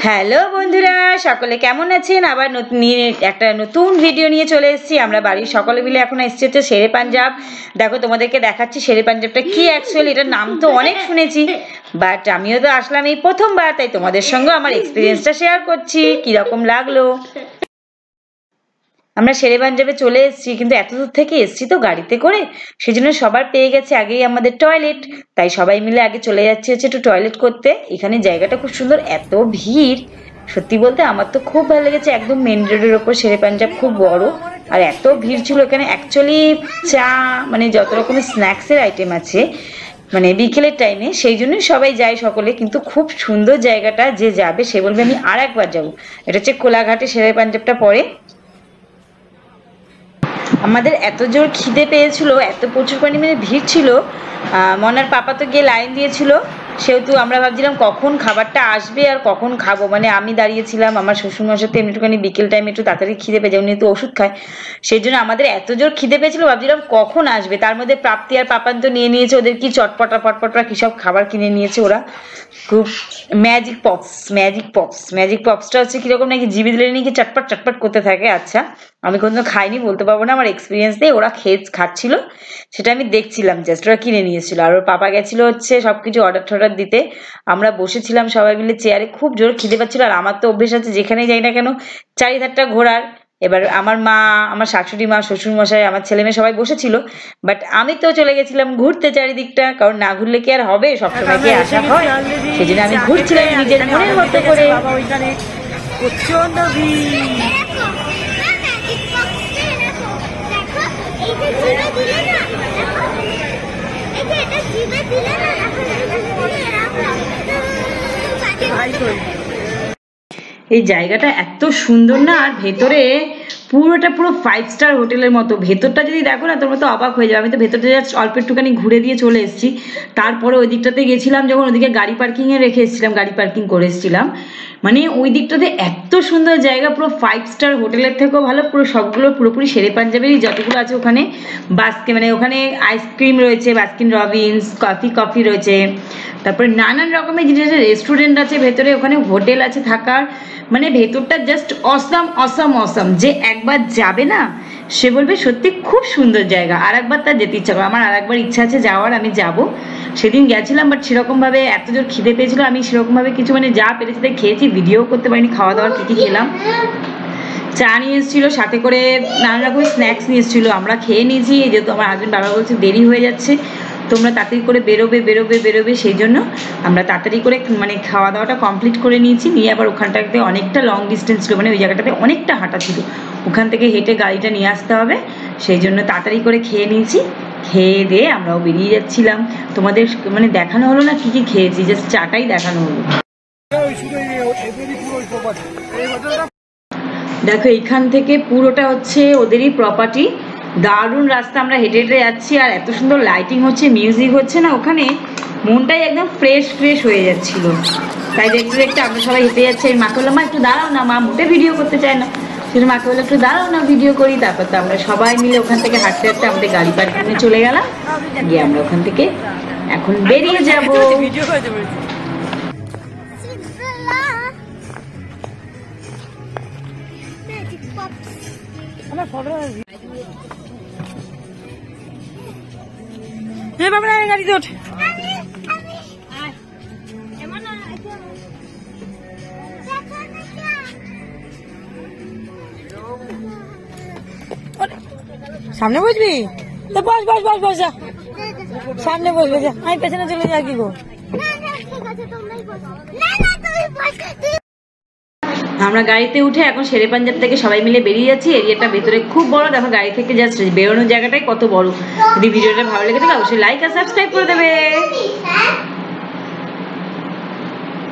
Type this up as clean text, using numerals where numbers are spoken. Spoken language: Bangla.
হ্যালো বন্ধুরা, সকলে কেমন আছেন? আবার একটা নতুন ভিডিও নিয়ে চলে এসেছি। আমরা বাড়ির সকলে মিলে এখন এসেছি হচ্ছে শেরে পাঞ্জাব। দেখো তোমাদেরকে দেখাচ্ছি শেরে পাঞ্জাবটা কি। অ্যাকচুয়ালি এটার নাম তো অনেক শুনেছি, বাট আমিও তো আসলাম এই প্রথমবার, তাই তোমাদের সঙ্গে আমার এক্সপিরিয়েন্সটা শেয়ার করছি কিরকম লাগলো। আমরা শেরে পাঞ্জাবে চলে এসেছি, কিন্তু এত দূর থেকে এসেছি তো গাড়িতে করে, সেজন্য সবার পেয়ে গেছে আগেই আমাদের টয়লেট। তাই সবাই মিলে আগে চলে যাচ্ছে হচ্ছে একটু টয়লেট করতে। এখানে জায়গাটা খুব সুন্দর, এত ভিড়, সত্যি বলতে আমার তো খুব ভালো লেগেছে। একদম মেন রোডের ওপর শেরে পাঞ্জাব, খুব বড়, আর এত ভিড় ছিল এখানে। অ্যাকচুয়ালি চা মানে যত রকমের স্ন্যাক্সের আইটেম আছে মানে বিকেলের টাইমে, সেই জন্যই সবাই যায় সকলে। কিন্তু খুব সুন্দর জায়গাটা, যে যাবে সে বলবে আমি আর একবার যাবো। এটা হচ্ছে কোলাঘাটে শেরে পাঞ্জাবটা পড়ে। আমাদের এত জোর খিদে পেয়েছিল, এত প্রচুর পরিমাণে ভিড় ছিল। মনার পাপা তো গিয়ে লাইন দিয়েছিল, সেহেতু আমরা ভাবছিলাম কখন খাবারটা আসবে আর কখন খাবো। মানে আমি দাঁড়িয়েছিলাম, আমার শ্বশুরমশাইতে একটুখানি বিকেল টাইমে একটু তাড়াতাড়ি খিদে পেয়ে যায়, উনি তো ওষুধ খায়, সেই জন্য আমাদের এত জোর খিদে পেয়েছিল, ভাবছিলাম কখন আসবে। তার মধ্যে প্রাপ্তি আর পাপান তো নিয়ে নিয়েছে ওদের কি চটপটা পটপটা কী সব খাবার কিনে নিয়েছে ওরা। খুব ম্যাজিক পপসটা হচ্ছে কীরকম নাকি জিভে দিলে নাকি চটপট চটপট করতে থাকে। আচ্ছা, আমি কোনোদিনও খাইনি, বলতে পারবো না, আমার এক্সপিরিয়েন্স নেই। ওরা খাচ্ছিল, সেটা আমি দেখছিলাম, জাস্ট ওরা কিনে নিয়েছিল। আর ওর পাপা গেছিলো হচ্ছে সব কিছু অর্ডার দিতে। আমরা বসেছিলাম সবাই মিলে চেয়ারে, খুব জোর খিদে পাচ্ছিল। আর আমার তো অভ্যেস আছে যেখানেই যাই না কেন চারিধারটা ঘোরার। এবার আমার মা, আমার শাশুড়ি মা, শ্বশুরমশাই, আমার ছেলে মেয়ে সবাই বসেছিল, বাট আমি তো চলে গেছিলাম ঘুরতে চারিদিকটা, কারণ না ঘুরলে কি আর হবে, সবসময় কি আসা হয়। সেই জন্য আমি ঘুরছিলাম নিজের মনের মতো করে। প্রচন্ড এই জায়গাটা এত সুন্দর না, আর ভেতরে পুরোটা পুরো 5 স্টার হোটেলের মতো। ভেতরটা যদি দেখো না তোমরা তো অবাক হয়ে যাবে। আমি তো ভেতরটা জাস্ট অল্প একটুখানি ঘুরে দিয়ে চলে এসেছি। তারপরে ওই দিকটাতে গেছিলাম যখন, ওদিকে গাড়ি পার্কিংয়ে রেখে এসেছিলাম, গাড়ি পার্কিং করে এসেছিলাম। মানে ওই দিকটাতে এত সুন্দর জায়গা, পুরো 5 স্টার হোটেলের থেকেও ভালো। পুরো সবগুলো পুরোপুরি শেরে পাঞ্জাবেরই যতগুলো আছে ওখানে। মানে ওখানে আইসক্রিম রয়েছে, বাস্কিন রবিন্স, কফি রয়েছে, তারপরে নানান রকমের জিনিস আছে, রেস্টুরেন্ট আছে ভেতরে, ওখানে হোটেল আছে থাকার। মানে ভেতরটা জাস্ট অসাম। যে একবার যাবে না সে বলবে সত্যি খুব সুন্দর জায়গা, আর একবার তার যেতে ইচ্ছা করে। আমার আর একবার ইচ্ছা আছে যাওয়ার, আমি যাব। সেদিন গেছিলাম, বাট সেরকমভাবে এত জোর খিদে পেয়েছিল, আমি সেরকমভাবে কিছু মানে যা পেরেছি তাই খেয়েছি, ভিডিও করতে পারিনি খাওয়া দাওয়ার কী খেলাম। চা নিয়ে এসেছিলো, সাথে করে নানান রকমের স্ন্যাক্স নিয়ে এসেছিলো, আমরা খেয়ে নিয়েছি। যেহেতু আমার হাজব্যান্ড বাবা বলছে দেরি হয়ে যাচ্ছে, তোমরা তাড়াতাড়ি করে বেরোবে, সেই জন্য আমরা তাড়াতাড়ি করে মানে খাওয়া দাওয়াটা কমপ্লিট করে নিয়েছি। নিয়ে আবার ওখানটাতে অনেকটা লং ডিস্টেন্স ছিল, মানে ওই জায়গাটাতে অনেকটা হাঁটা ছিল, ওখান থেকে হেঁটে গাড়িটা নিয়ে আসতে হবে, সেই জন্য তাড়াতাড়ি করে খেয়ে নিয়েছি। খেয়ে দিয়ে আমরাও বেরিয়ে যাচ্ছিলাম। তোমাদের মানে দেখানো হলো না কি কি খেয়েছি, জাস্ট চাটাই দেখানো হলো। দেখো এইখান থেকে পুরোটা হচ্ছে ওদেরই প্রপার্টি। দারুণ রাস্তা, আমরা হেঁটে যাচ্ছি, আর এত সুন্দর লাইটিং হচ্ছে, মিউজিক হচ্ছে না ওখানে, মনটাই একদম ফ্রেশ হয়ে যাচ্ছিল। তাই দেখতে আমরা সবাই হেঁটে যাচ্ছি। আমি মাকে বললাম মা একটু দাঁড়াও না, মা মোটে ভিডিও করতে চায় না, সেটা মাকে বললাম একটু দাঁড়াও না ভিডিও করি। তারপর তো আমরা সবাই মিলে ওখান থেকে হাঁটতে আমাদের গাড়ি পার্কিংয়ে চলে গেলাম, গিয়ে আমরা ওখান থেকে এখন বেরিয়ে যাবো। গাড়ি তো সামনে বসবি তো বস যা, সামনে বসবে যা, আমি পেছনে চলে যা। কি গো, আমরা গাড়িতে উঠে এখন শেরে পাঞ্জাব থেকে সবাই মিলে বেরিয়ে যাচ্ছি। এরিয়াটা ভেতরে খুব বড়, দেখো গাড়ি থেকে জাস্ট বেরোনোর জায়গাটাই কত বড়। যদি ভিডিওটা ভালো লেগে থাকে অবশ্যই লাইক আর সাবস্ক্রাইব করে দেবে।